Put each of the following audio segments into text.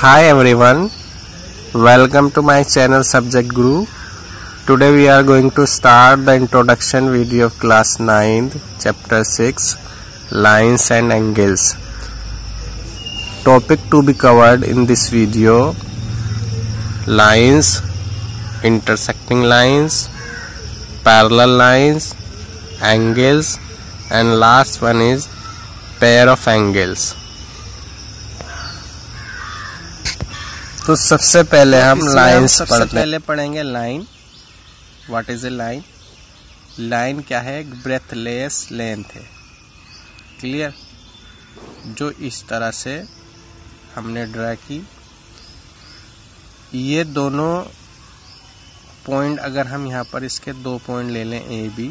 Hi everyone, welcome to my channel Subject Guru. Today we are going to start the introduction video of class 9 chapter 6 lines and angles. Topic to be covered in this video: lines, intersecting lines, parallel lines, angles, and last one is pair of angles. तो सबसे पहले हम lines पढ़ेंगे। Line, what is a line? Line क्या है? एक breathless length है। Clear? जो इस तरह से हमने ड्रा की, ये दोनों पॉइंट अगर हम यहाँ पर इसके 2 पॉइंट ले लें ए बी,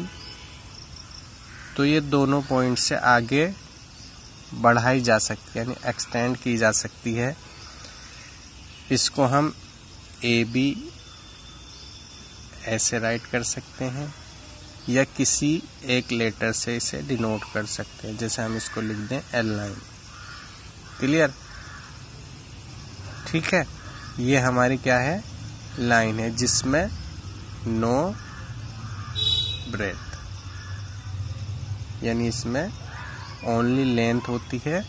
तो ये दोनों पॉइंट से आगे बढ़ाई जा सकती है, यानी एक्सटेंड की जा सकती है। इसको हम ए बी ऐसे राइट कर सकते हैं या किसी एक लेटर से इसे डिनोट कर सकते हैं, जैसे हम इसको लिख दें एल लाइन। क्लियर? ठीक है, ये हमारी क्या है? लाइन है जिसमें नो ब्रेथ, यानी इसमें ओनली लेंथ होती है,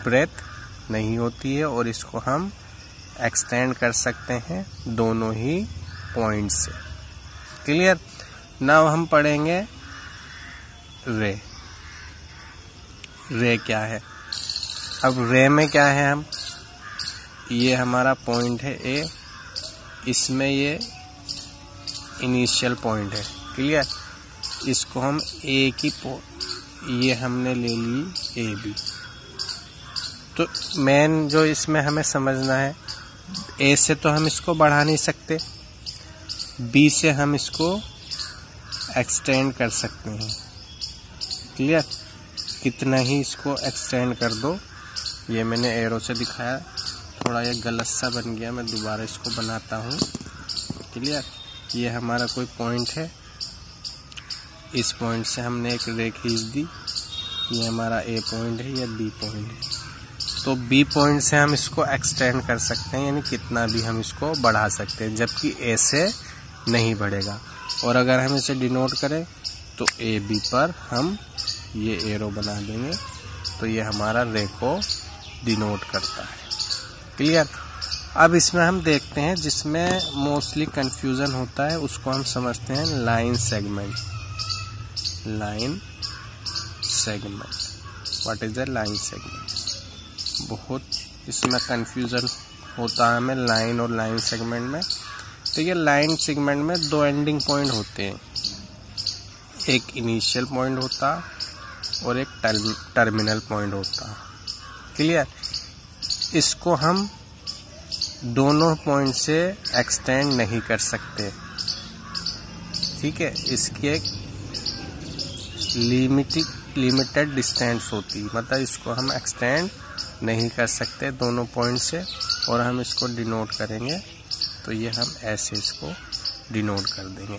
ब्रेथ नहीं होती है, और इसको हम एक्सटेंड कर सकते हैं दोनों ही पॉइंट से। क्लियर? नाउ हम पढ़ेंगे रे। रे क्या है? अब रे में क्या है? हम ये हमारा पॉइंट है ए, इसमें ये इनिशियल पॉइंट है। क्लियर? इसको हम ए की ये हमने ले ली ए बी। तो मेन जो इसमें हमें समझना है, ए से तो हम इसको बढ़ा नहीं सकते, बी से हम इसको एक्सटेंड कर सकते हैं। क्लियर? कितना ही इसको एक्सटेंड कर दो। ये मैंने एरो से दिखाया, थोड़ा ये गलत सा बन गया, मैं दोबारा इसको बनाता हूँ। क्लियर? ये हमारा कोई पॉइंट है, इस पॉइंट से हमने एक रे खींच दी, ये हमारा ए पॉइंट है या बी पॉइंट है। तो बी पॉइंट से हम इसको एक्सटेंड कर सकते हैं, यानी कितना भी हम इसको बढ़ा सकते हैं, जबकि ए से नहीं बढ़ेगा। और अगर हम इसे डिनोट करें तो ए बी पर हम ये एरो बना देंगे, तो ये हमारा रे को डिनोट करता है। क्लियर? अब इसमें हम देखते हैं जिसमें मोस्टली कंफ्यूजन होता है, उसको हम समझते हैं line segment. Line segment, what is a line segment? बहुत इसमें कंफ्यूजन होता है हमें लाइन और लाइन सेगमेंट में। तो ये लाइन सेगमेंट में 2 एंडिंग पॉइंट होते हैं, एक इनिशियल पॉइंट होता और एक टर्मिनल पॉइंट होता। क्लियर? इसको हम दोनों पॉइंट से एक्सटेंड नहीं कर सकते। ठीक है? इसकी एक लिमिटेड डिस्टेंस होती, मतलब इसको हम एक्सटेंड नहीं कर सकते दोनों पॉइंट से। और हम इसको डिनोट करेंगे तो ये हम ऐसे इसको डिनोट कर देंगे।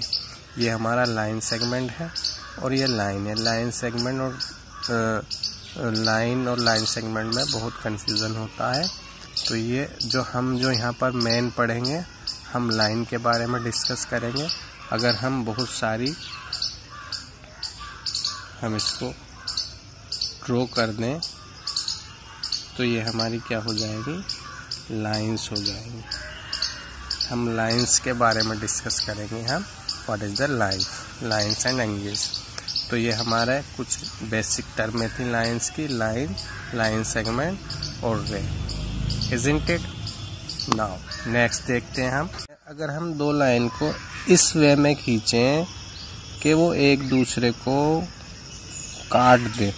ये हमारा लाइन सेगमेंट है और ये लाइन है। लाइन सेगमेंट और लाइन सेगमेंट में बहुत कंफ्यूजन होता है। तो ये जो यहाँ पर मेन पढ़ेंगे, हम लाइन के बारे में डिस्कस करेंगे। अगर हम बहुत सारी हम इसको ड्रॉ कर दें तो ये हमारी क्या हो जाएगी? लाइंस हो जाएंगी। हम लाइंस के बारे में डिस्कस करेंगे। हम what is the lines and angles. तो ये हमारा कुछ बेसिक टर्म में थी लाइंस की, लाइन सेगमेंट और रे। Isn't it? नाउ नेक्स्ट देखते हैं हम। अगर हम 2 लाइन को इस वे में खींचें कि वो एक दूसरे को काट दे,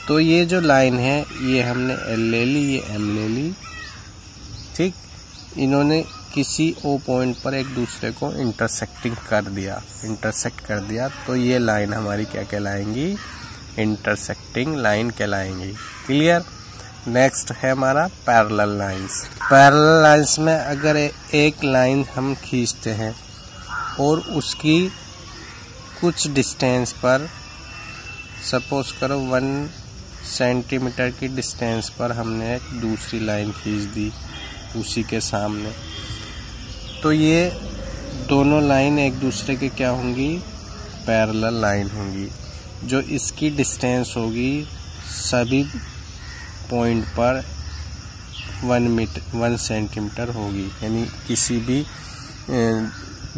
तो ये जो लाइन है, ये हमने एल ले ली, ये एम ले ली। ठीक? इन्होंने किसी ओ पॉइंट पर एक दूसरे को इंटरसेक्ट कर दिया, तो ये लाइन हमारी क्या कहलाएंगी? इंटरसेक्टिंग लाइन कहलाएंगी। क्लियर? नेक्स्ट है हमारा पैरेलल लाइंस। पैरेलल लाइंस में अगर एक लाइन हम खींचते हैं और उसकी कुछ डिस्टेंस पर, सपोज करो 1 सेंटीमीटर की डिस्टेंस पर हमने एक दूसरी लाइन खींच दी उसी के सामने। तो ये दोनों लाइन एक दूसरे के क्या होंगी, पैरेलल लाइन होंगी। जो इसकी डिस्टेंस होगी सभी पॉइंट पर 1 सेंटीमीटर होगी। यानी किसी भी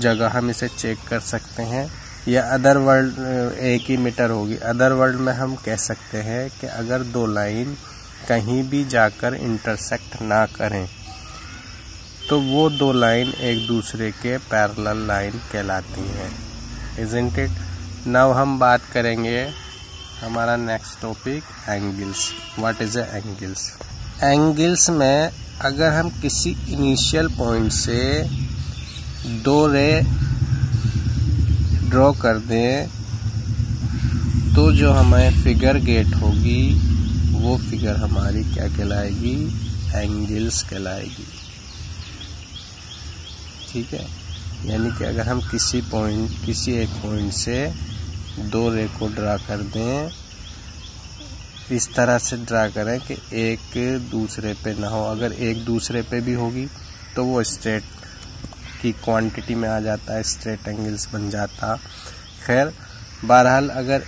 जगह हम इसे चेक कर सकते हैं, या अदर वर्ल्ड 1 ही मीटर होगी। अदर वर्ल्ड में हम कह सकते हैं कि अगर दो लाइन कहीं भी जाकर इंटरसेक्ट ना करें तो वो दो लाइन एक दूसरे के पैरेलल लाइन कहलाती हैं। Isn't it? नाउ हम बात करेंगे हमारा next topic angles. What is a angles? Angles में अगर हम किसी इनिशियल पॉइंट से दो रे ड्रॉ कर दें तो जो हमें फिगर गेट होगी वो फिगर हमारी क्या कहलाएगी, एंगल्स कहलाएगी। ठीक है, यानी कि अगर हम किसी एक पॉइंट से दो रे को ड्रा कर दें, इस तरह से ड्रा करें कि एक दूसरे पे ना हो। अगर एक दूसरे पे भी होगी तो वो स्ट्रेट की क्वांटिटी में आ जाता है, स्ट्रेट एंगल्स बन जाता। खैर बहरहाल अगर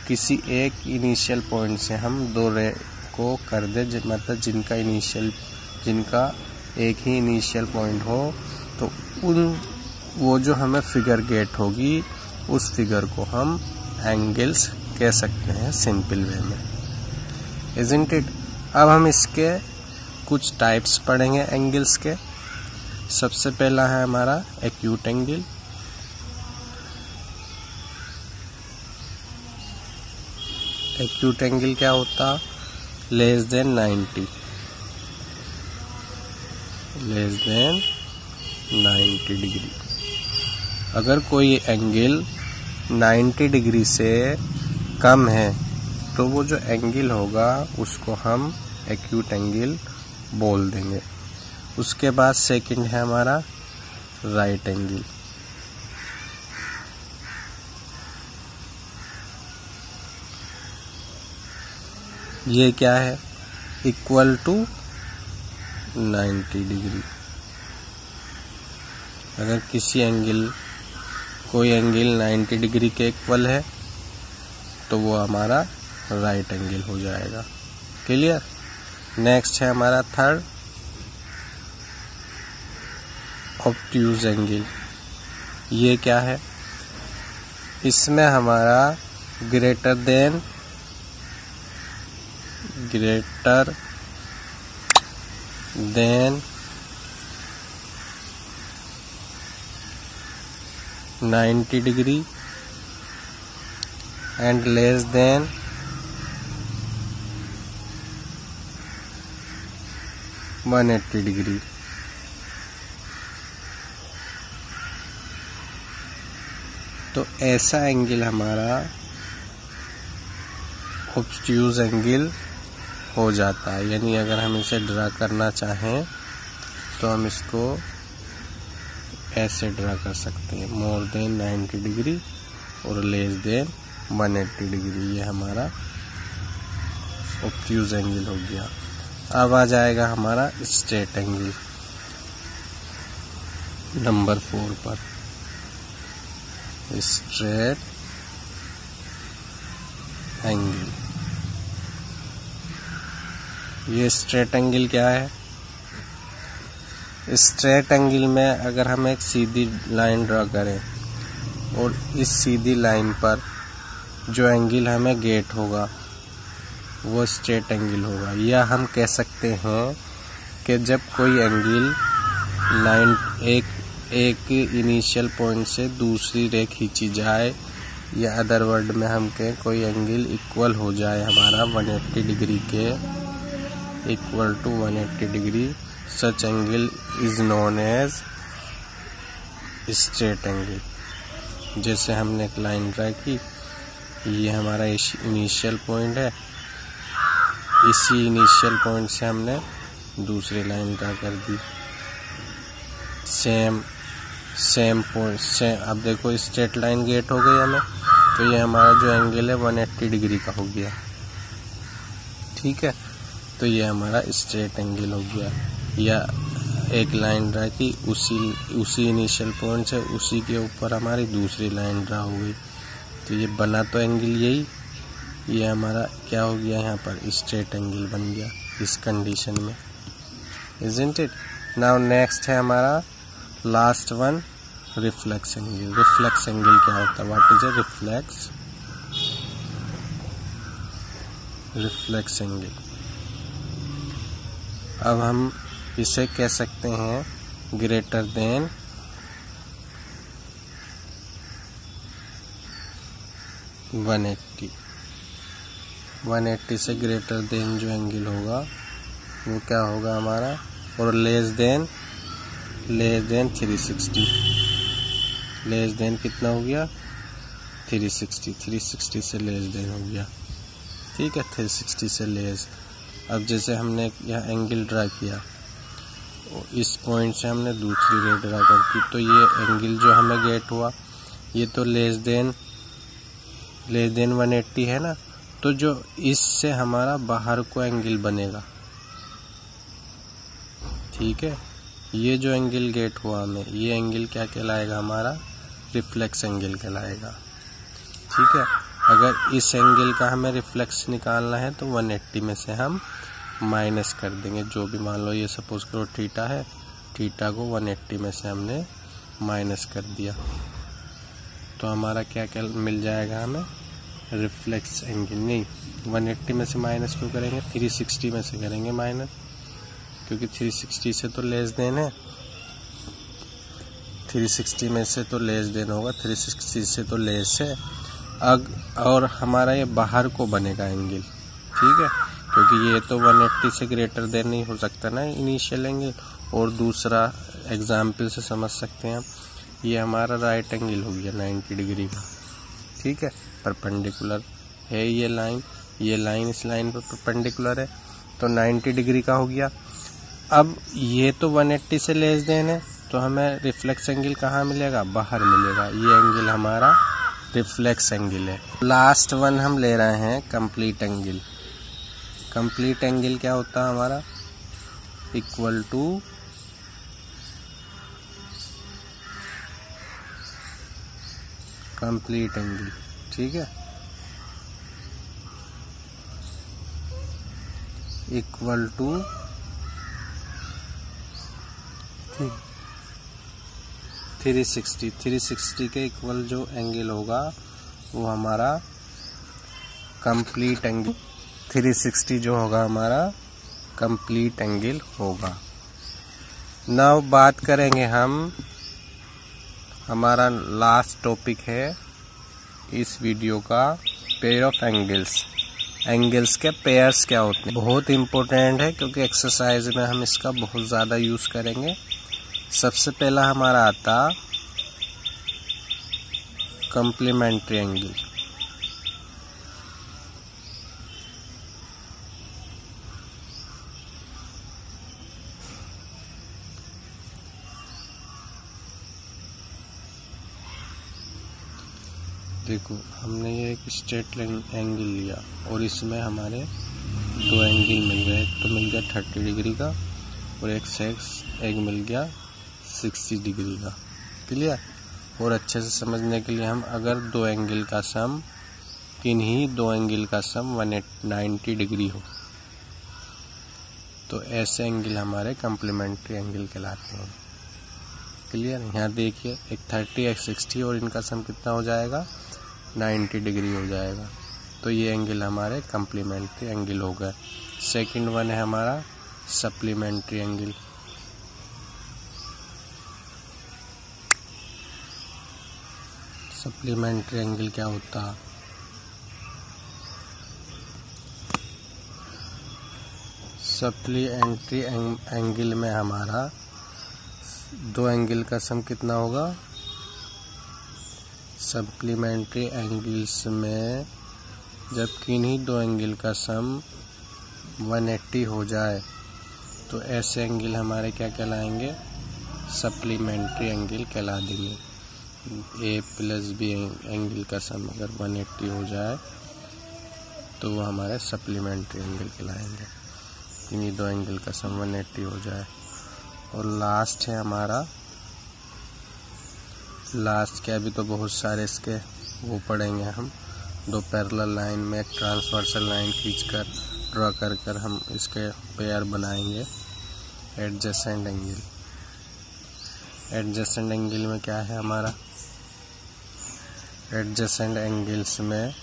किसी एक इनिशियल पॉइंट से हम दो रे को कर दे, मतलब जिनका एक ही इनिशियल पॉइंट हो, तो वो जो हमें फिगर गेट होगी उस फिगर को हम एंगल्स कह सकते हैं सिंपल वे में। Isn't it? अब हम इसके कुछ टाइप्स पढ़ेंगे एंगल्स के। सबसे पहला है हमारा एक्यूट एंगल। एक्यूट एंगल क्या होता? Less than 90 degree. अगर कोई एंगल 90 डिग्री से कम है तो वो जो एंगल होगा उसको हम एक्यूट एंगल बोल देंगे। उसके बाद सेकंड है हमारा राइट एंगल। ये क्या है? Equal to 90 degree. अगर कोई एंगल 90 डिग्री के इक्वल है तो वो हमारा राइट एंगल हो जाएगा। क्लियर? नेक्स्ट है हमारा थर्ड ऑब्ट्यूज एंगल। ये क्या है? इसमें हमारा greater than 90 degree and less than 180 degree. तो ऐसा एंगल हमारा ऑब्ट्यूज एंगल हो जाता है। यानी अगर हम इसे ड्रा करना चाहें तो हम इसको ऐसे ड्रा कर सकते हैं, मोर देन 90 डिग्री और लेस देन 180 डिग्री। ये हमारा ऑब्ट्यूज एंगल हो गया। अब आ जाएगा हमारा स्ट्रेट एंगल नंबर 4 पर। Straight angle. ये स्ट्रेट एंगल क्या है? स्ट्रेट एंगल में अगर हम एक सीधी लाइन ड्रा करें और इस सीधी लाइन पर जो एंगल हमें गेट होगा वो स्ट्रेट एंगल होगा। या हम कह सकते हैं कि जब कोई एंगल लाइन एक इनिशियल पॉइंट से दूसरी रे खींची जाए, या अदर वर्ड में हम कहें कोई एंगल इक्वल हो जाए हमारा 180 डिग्री के, equal to 180 degree, such angle is known as straight angle. जैसे हमने एक लाइन ड्रा की, ये हमारा इनिशियल पॉइंट है, इसी इनिशियल पॉइंट से हमने दूसरी लाइन ड्रा कर दी, सेम पॉइंट से। अब देखो स्ट्रेट लाइन गेट हो गई हमें, तो ये हमारा जो एंगल है 180 डिग्री का हो गया। ठीक है, तो ये हमारा स्ट्रेट एंगल हो गया। या एक लाइन ड्रा की, उसी इनिशियल पॉइंट से उसी के ऊपर हमारी दूसरी लाइन ड्रा हो गई, तो ये बना तो एंगल यही, ये हमारा क्या हो गया, यहाँ पर स्ट्रेट एंगल बन गया इस कंडीशन में, इजंट इट। नाउ नेक्स्ट है हमारा last one, reflex angle. Reflex angle क्या होता है, what is a reflex angle. अब हम इसे कह सकते हैं ग्रेटर देन 180 से ग्रेटर देन जो एंगल होगा वो क्या होगा हमारा, और लेस देन 360, लेस देन कितना हो गया 360 से लेस देन हो गया, ठीक है, 360 से लेस। अब जैसे हमने यहाँ एंगल ड्रा किया, इस पॉइंट से हमने दूसरी रे ड्रा कर दी, तो ये एंगल जो हमें गेट हुआ ये तो लेस देन 180 है ना, तो जो इससे हमारा बाहर को एंगल बनेगा, ठीक है, ये जो एंगल गेट हुआ हमें, ये एंगल क्या कहलाएगा हमारा, रिफ्लेक्स एंगल कहलाएगा, ठीक है। अगर इस एंगल का हमें रिफ्लेक्स निकालना है तो 180 में से हम माइनस कर देंगे, जो भी मान लो ये सपोज करो थीटा है, थीटा को 180 में से हमने माइनस कर दिया, तो हमारा क्या क्या मिल जाएगा हमें, रिफ्लेक्स एंगल। नहीं, 180 में से माइनस क्यों करेंगे, 360 में से करेंगे माइनस, क्योंकि 360 से तो लेस देन है, 360 में से तो लेस देन होगा, 360 से तो लेस है। और हमारा ये बाहर को बनेगा एंगल, ठीक है, क्योंकि ये तो 180 से ग्रेटर देन नहीं हो सकता ना इनिशियल एंगल। और दूसरा एग्जाम्पल से समझ सकते हैं हम, ये हमारा राइट एंगल हो गया 90 डिग्री का, ठीक है, परपेंडिकुलर है ये लाइन इस लाइन पर परपेंडिकुलर है, तो 90 डिग्री का हो गया। अब ये तो 180 से लेस देन है, तो हमें रिफ्लेक्स एंगल कहाँ मिलेगा, बाहर मिलेगा, ये एंगल हमारा रिफ्लेक्स एंगल है। लास्ट वन हम ले रहे हैं कंप्लीट एंगल। कंप्लीट एंगल क्या होता है हमारा, इक्वल टू कंप्लीट एंगल, ठीक है, इक्वल टू 360 के इक्वल जो एंगल होगा वो हमारा कंप्लीट एंगल, 360 जो होगा हमारा कंप्लीट एंगल होगा। नाउ बात करेंगे हम, हमारा लास्ट टॉपिक है इस वीडियो का, पेयर ऑफ एंगल्स। एंगल्स के पेयर्स क्या होते हैं, बहुत इंपॉर्टेंट है, क्योंकि एक्सरसाइज में हम इसका बहुत ज़्यादा यूज़ करेंगे। सबसे पहला हमारा आता कॉम्प्लीमेंट्री एंगल। देखो, हमने ये एक स्ट्रेट एंगल लिया और इसमें हमारे दो एंगल मिल गए, एक तो मिल गया 30 डिग्री का और एक मिल गया 60 डिग्री का, क्लियर। और अच्छे से समझने के लिए हम अगर दो एंगल का सम, किन्हीं दो एंगल का सम 190 डिग्री हो, तो ऐसे एंगल हमारे कॉम्प्लीमेंट्री एंगल कहलाते हैं, क्लियर। यहाँ देखिए, एक 30 एक 60 और इनका सम कितना हो जाएगा, 90 डिग्री हो जाएगा, तो ये एंगल हमारे कॉम्प्लीमेंट्री एंगल हो गए। सेकंड वन है हमारा सप्लीमेंट्री एंगल। सप्लीमेंट्री एंगल क्या होता है, सप्लीमेंट्री एंगल में हमारा दो एंगल का सम कितना होगा, सप्लीमेंट्री एंगल्स में जब किन्हीं दो एंगल का सम 180 हो जाए तो ऐसे एंगल हमारे क्या कहलाएंगे, सप्लीमेंट्री एंगल कहला देंगे। ए प्लस बी एंगल का सम अगर 180 हो जाए तो वो हमारे सप्लीमेंट्री एंगल कहलाएंगे। इन्हीं दो एंगल का सम 180 हो जाए। और लास्ट है हमारा, लास्ट क्या, अभी तो बहुत सारे इसके वो पढ़ेंगे हम। दो पैरेलल लाइन में एक ट्रांसवर्सल लाइन खींचकर ड्रॉ कर हम इसके पेयर बनाएंगे एडजेसेंट एंगल। एडजेसेंट एंगल में क्या है हमारा, एडजेसेंट एंगल्स में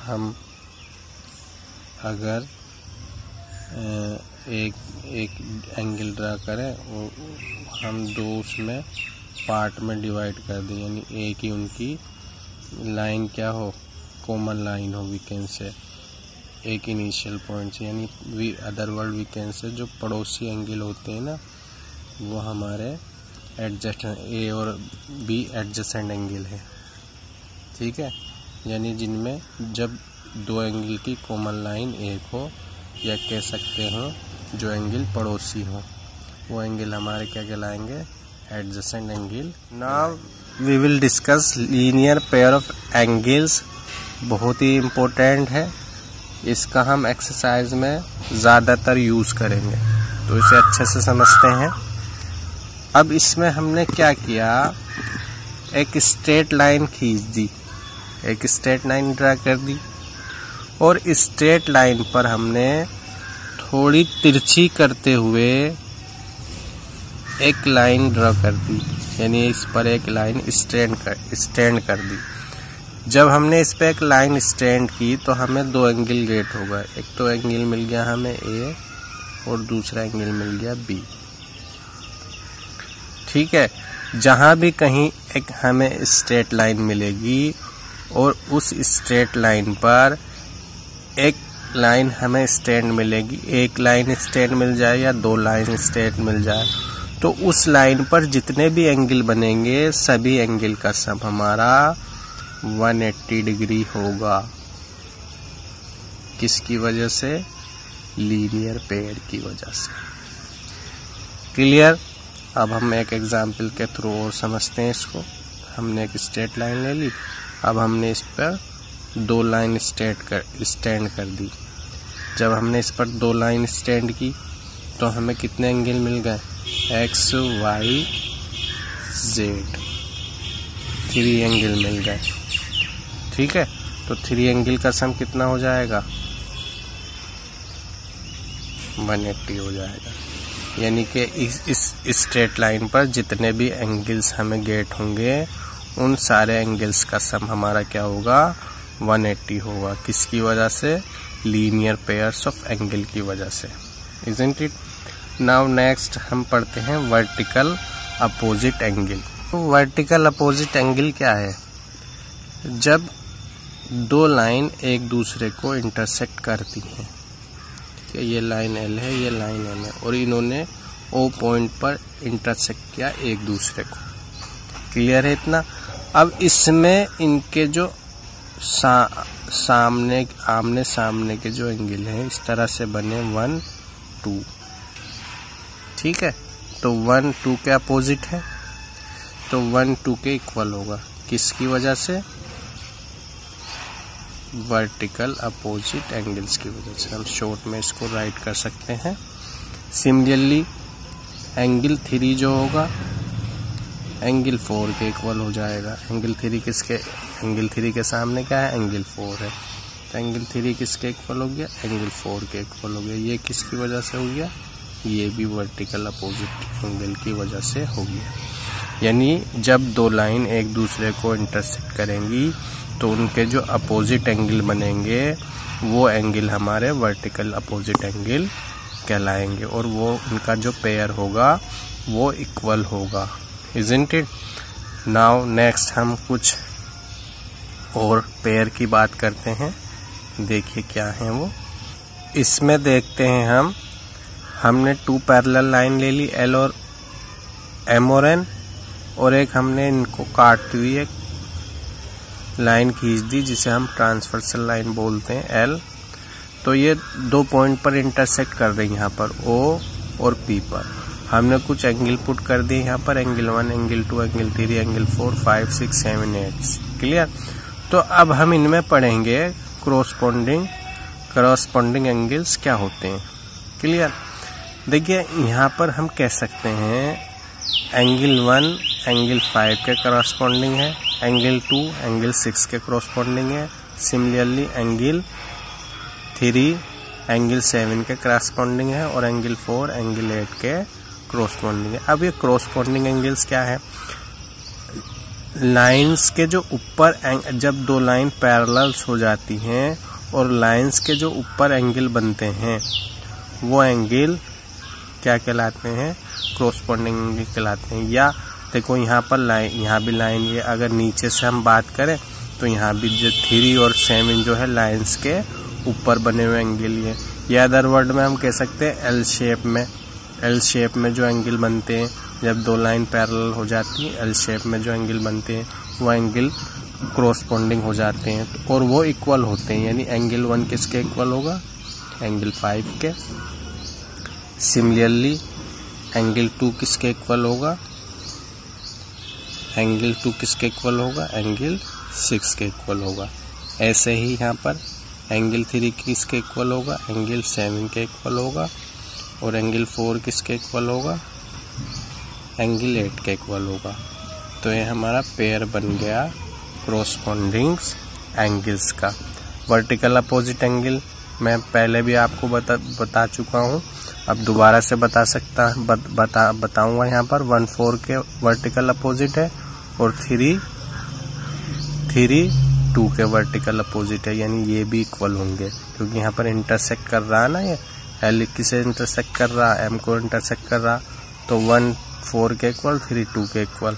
हम अगर एक एंगल ड्रा करें, हम दो उसमें पार्ट में डिवाइड कर दें, यानी एक ही उनकी लाइन क्या हो, कॉमन लाइन हो, वीकेंड से एक इनिशियल पॉइंट से, यानी अदर वर्ड वीकेंड से जो पड़ोसी एंगल होते हैं ना, वो हमारे एडजेसेंट, ए और बी एडजेसेंट एंगल है। ठीक है, यानी जिनमें जब दो एंगल की कॉमन लाइन एक हो, या कह सकते हो जो एंगल पड़ोसी हो, वो एंगल हमारे क्या कहलाएंगे, adjacent angle. Now we will discuss linear pair of angles. बहुत ही इम्पोर्टेंट है, इसका हम एक्सरसाइज में ज़्यादातर यूज़ करेंगे, तो इसे अच्छे से समझते हैं। अब इसमें हमने क्या किया, एक स्ट्रेट लाइन खींच दी, एक स्ट्रेट लाइन ड्रा कर दी, और स्ट्रेट लाइन पर हमने थोड़ी तिरछी करते हुए एक लाइन ड्रा कर दी, यानी इस पर एक लाइन स्टैंड कर दी। जब हमने इस पर एक लाइन स्टैंड की तो हमें दो एंगल गेट होगा, एक तो एंगल मिल गया हमें ए और दूसरा एंगल मिल गया बी। ठीक है, जहाँ भी कहीं एक हमें स्ट्रेट लाइन मिलेगी और उस स्ट्रेट लाइन पर एक लाइन हमें स्टैंड मिलेगी, एक लाइन स्टैंड मिल जाए या दो लाइन स्टैंड मिल जाए, तो उस लाइन पर जितने भी एंगल बनेंगे सभी एंगल का सम हमारा 180 डिग्री होगा। किसकी वजह से, लीनियर पेयर की वजह से। क्लियर। अब हम एक एग्जाम्पल के थ्रू और समझते हैं इसको। हमने एक स्ट्रेट लाइन ले ली, अब हमने इस पर दो लाइन स्टैंड कर दी। जब हमने इस पर दो लाइन स्टैंड की तो हमें कितने एंगल मिल गए, एक्स वाई जेड, 3 एंगल मिल गए। ठीक है, तो 3 एंगल का सम कितना हो जाएगा, 180 हो जाएगा। यानी कि इस स्ट्रेट लाइन पर जितने भी एंगल्स हमें गेट होंगे उन सारे एंगल्स का सम हमारा क्या होगा, 180 होगा। किसकी वजह से, लीनियर पेयर्स ऑफ एंगल की वजह से। Isn't it. नाउ नेक्स्ट हम पढ़ते हैं वर्टिकल अपोजिट एंगल। तो वर्टिकल अपोजिट एंगल क्या है, जब दो लाइन एक दूसरे को इंटरसेक्ट करती हैं। ये लाइन एल है, ये लाइन एम है, और इन्होंने ओ पॉइंट पर इंटरसेक्ट किया एक दूसरे को। क्लियर है इतना। अब इसमें इनके जो आमने सामने के जो एंगल हैं इस तरह से बने 1 2। ठीक है, तो 1 2 के अपोजिट है, तो 1 2 के इक्वल होगा। किसकी वजह से, वर्टिकल अपोजिट एंगल्स की वजह से। हम शॉर्ट में इसको राइट कर सकते हैं। सिमिलरली एंगल 3 जो होगा एंगल 4 के इक्वल हो जाएगा। एंगल 3 किसके, एंगल 3 के सामने क्या है, एंगल 4 है, तो एंगल 3 किसके इक्वल हो गया, एंगल 4 के इक्वल हो गया। ये किसकी वजह से हो गया, ये भी वर्टिकल अपोजिट एंगल की वजह से हो गया। यानी जब दो लाइन एक दूसरे को इंटरसेक्ट करेंगी तो उनके जो अपोजिट एंगल बनेंगे वो एंगल हमारे वर्टिकल अपोजिट एंगल कहलाएंगे, और वो उनका जो पेयर होगा वो इक्वल होगा। Isn't it. नाउ नेक्स्ट हम कुछ और पेयर की बात करते हैं। देखिए क्या है वो। इसमें देखते हैं हमने 2 पैरेलल लाइन ले ली, एल और एम और एन, और एक हमने इनको काटती हुई एक लाइन खींच दी जिसे हम ट्रांसवर्सल लाइन बोलते हैं, एल। तो ये 2 पॉइंट पर इंटरसेक्ट कर रही है, यहाँ पर ओ और पी पर। हमने कुछ एंगल पुट कर दिए यहाँ पर, angle 1, angle 2, angle 3, angle 4, 5, 6, 7, 8। Clear. तो अब हम इनमें पढ़ेंगे करस्पॉन्डिंग एंगल्स क्या होते हैं। क्लियर। देखिए यहाँ पर हम कह सकते हैं एंगल 1 एंगल 5 के करस्पॉन्डिंग है, एंगल 2 एंगल 6 के करस्पॉन्डिंग है, सिमिलरली एंगल 3 एंगल 7 के करस्पॉन्डिंग है और एंगल 4 एंगल 8 के करस्पॉन्डिंग है। अब ये करस्पॉन्डिंग एंगल्स क्या है, लाइंस के जो ऊपर जब दो लाइन पैरेलल्स हो जाती हैं और लाइंस के जो ऊपर एंगल बनते हैं वो एंगल क्या कहलाते हैं, करस्पॉन्डिंग एंगल कहलाते हैं। या देखो यहाँ पर लाइन, यहाँ भी लाइन, ये अगर नीचे से हम बात करें तो यहाँ भी जो 3 और 7 जो है लाइंस के ऊपर बने हुए एंगल ये, या अदर वर्ड में हम कह सकते हैं एल शेप में जो एंगल बनते हैं जब दो लाइन पैरेलल हो जाती है, एल शेप में जो एंगल बनते हैं वो एंगल करस्पॉन्डिंग हो जाते हैं और वो इक्वल होते हैं। यानी एंगल 1 किसके इक्वल होगा, एंगल 5 के। सिमिलरली एंगल 2 किसके इक्वल होगा, एंगल 2 किसके इक्वल होगा, एंगल 6 के इक्वल होगा। ऐसे ही यहाँ पर एंगल 3 किसके इक्वल होगा, एंगल 7 के इक्वल होगा और एंगल 4 किसके इक्वल होगा, एंगल 8 के इक्वल होगा। तो ये हमारा पेयर बन गया करस्पॉन्डिंग एंगल्स का। वर्टिकल अपोजिट एंगल मैं पहले भी आपको बता चुका हूँ, अब दोबारा से बताऊंगा। यहाँ पर 1-4 के वर्टिकल अपोजिट है और 3-2 के वर्टिकल अपोजिट है, यानी ये भी इक्वल होंगे क्योंकि यहाँ पर इंटरसेक्ट कर रहा है ना, ये एल किसे इंटरसेक्ट कर रहा, एम को इंटरसेक्ट कर रहा, तो 1-4 के इक्वल, 3-2 के इक्वल।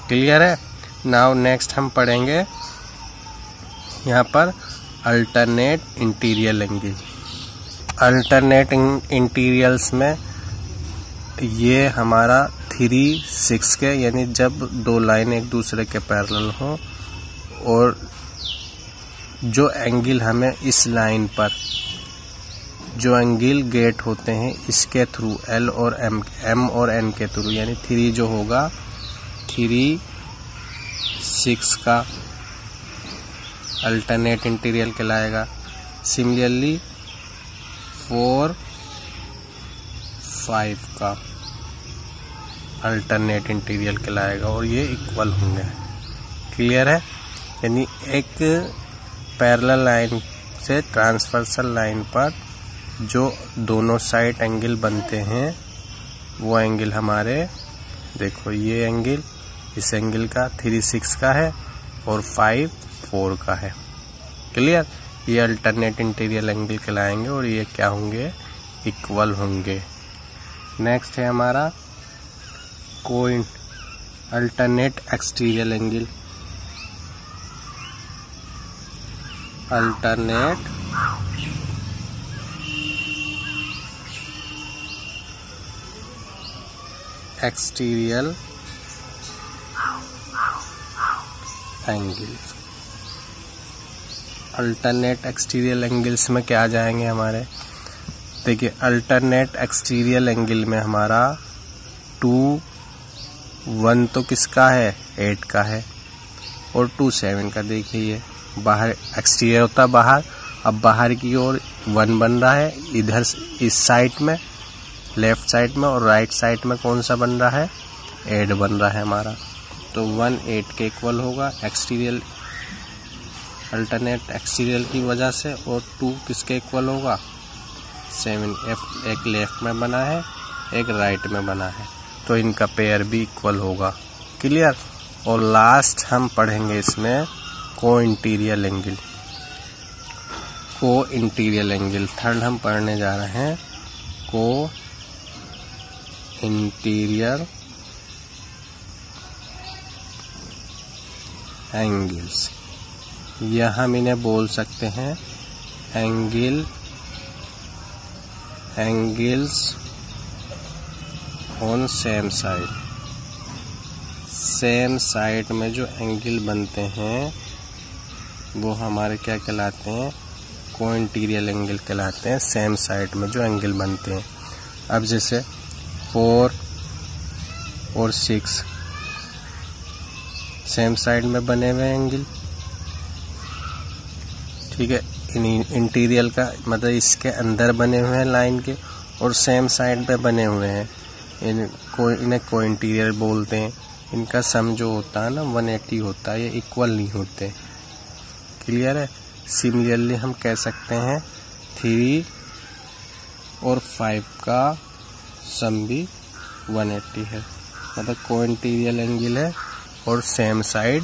क्लियर है। नाउ नेक्स्ट हम पढ़ेंगे यहाँ पर अल्टरनेट इंटीरियर एंगल। अल्टरनेट इंटीरियल्स में ये हमारा 3-6 के, यानी जब दो लाइन एक दूसरे के पैरेलल हो और जो एंगल हमें इस लाइन पर जो एंगल गेट होते हैं इसके थ्रू एल और एम और एन के थ्रू, यानी 3 जो होगा 3-6 का अल्टरनेट इंटीरियर कहलाएगा। सिमिलरली 4-5 का अल्टरनेट इंटीरियर कहलाएगा और ये इक्वल होंगे। क्लियर है। यानी एक पैरेलल लाइन से ट्रांसवर्सल लाइन पर जो दोनों साइड एंगल बनते हैं वो एंगल हमारे, देखो ये एंगल इस एंगल का 3-6 का है और 5-4 का है। क्लियर। ये अल्टरनेट इंटीरियर एंगल कहलाएंगे और ये क्या होंगे, इक्वल होंगे। नेक्स्ट है हमारा alternate exterior angle. Alternate exterior angle. Alternate exterior angles में क्या आ जाएंगे हमारे, देखिए अल्टरनेट एक्सटीरियर एंगल में हमारा 2-1 तो किसका है, 8 का है और 2-7 का। देखिए ये बाहर एक्सटीरियर होता बाहर, अब बाहर की ओर 1 बन रहा है, इधर इस साइड में लेफ्ट साइड में और राइट साइड में कौन सा बन रहा है, 8 बन रहा है हमारा। तो 1 8 के इक्वल होगा एक्सटीरियर, अल्टरनेट एक्सटीरियर की वजह से, और 2 किसके इक्वल होगा, 7। एक लेफ्ट में बना है एक राइट में बना है तो इनका पेयर भी इक्वल होगा। क्लियर। और लास्ट हम पढ़ेंगे इसमें को इंटीरियर एंगल। को इंटीरियर एंगल थर्ड हम पढ़ने जा रहे हैं, को इंटीरियर एंगल्स, या हम इन्हें बोल सकते हैं angles on same side. Same side में जो एंगल बनते हैं वो हमारे क्या कहलाते हैं, को इंटीरियर एंगल कहलाते हैं। सेम साइड में जो एंगल बनते हैं, अब जैसे 4 और 6 सेम साइड में बने हुए एंगल, ठीक है। इंटीरियर का मतलब इसके अंदर बने हुए हैं लाइन के, और सेम साइड पे बने हुए हैं। इन्हें को इंटीरियर बोलते हैं। इनका सम जो होता है ना 180 होता है, ये इक्वल नहीं होते। क्लियर है। सिमिलरली हम कह सकते हैं 3 और 5 का सम भी 180 है, मतलब को इंटीरियर एंगल है और सेम साइड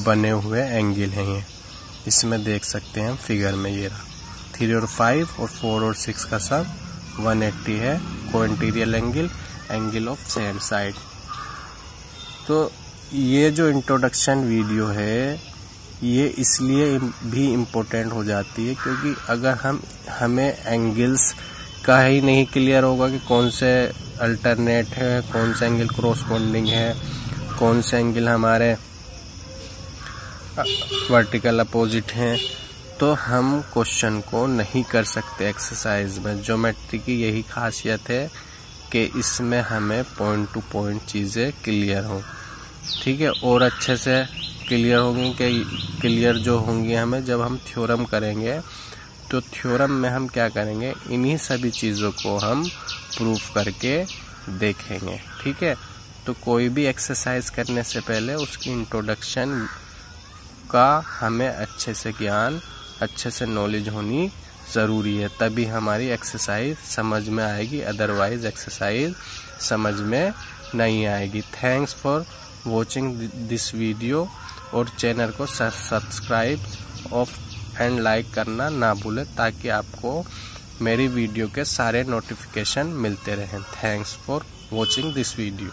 बने हुए एंगल हैं। ये इसमें देख सकते हैं हम फिगर में, ये रहा 3 और 5 और 4 और 6 का सम 180 है, को interior angle of same side. तो ये जो इंट्रोडक्शन वीडियो है ये इसलिए भी इम्पोर्टेंट हो जाती है क्योंकि अगर हमें एंगल्स का ही नहीं क्लियर होगा कि कौन से अल्टरनेट है, कौन सा एंगल क्रॉसपोंडिंग है, कौन से एंगल हमारे वर्टिकल अपोजिट हैं, तो हम क्वेश्चन को नहीं कर सकते एक्सरसाइज में। ज्योमेट्री की यही खासियत है कि इसमें हमें पॉइंट टू पॉइंट चीज़ें क्लियर हों। ठीक है, और अच्छे से क्लियर होंगी कि क्लियर जो होंगी हमें जब हम थ्योरम करेंगे। तो थ्योरम में हम क्या करेंगे, इन्हीं सभी चीज़ों को हम प्रूफ करके देखेंगे। ठीक है, तो कोई भी एक्सरसाइज करने से पहले उसकी इंट्रोडक्शन का हमें अच्छे से ज्ञान, अच्छे से नॉलेज होनी ज़रूरी है, तभी हमारी एक्सरसाइज समझ में आएगी, अदरवाइज एक्सरसाइज समझ में नहीं आएगी। Thanks for watching this video, और चैनल को सब्सक्राइब एंड लाइक करना ना भूलें ताकि आपको मेरी वीडियो के सारे नोटिफिकेशन मिलते रहें। Thanks for watching this video.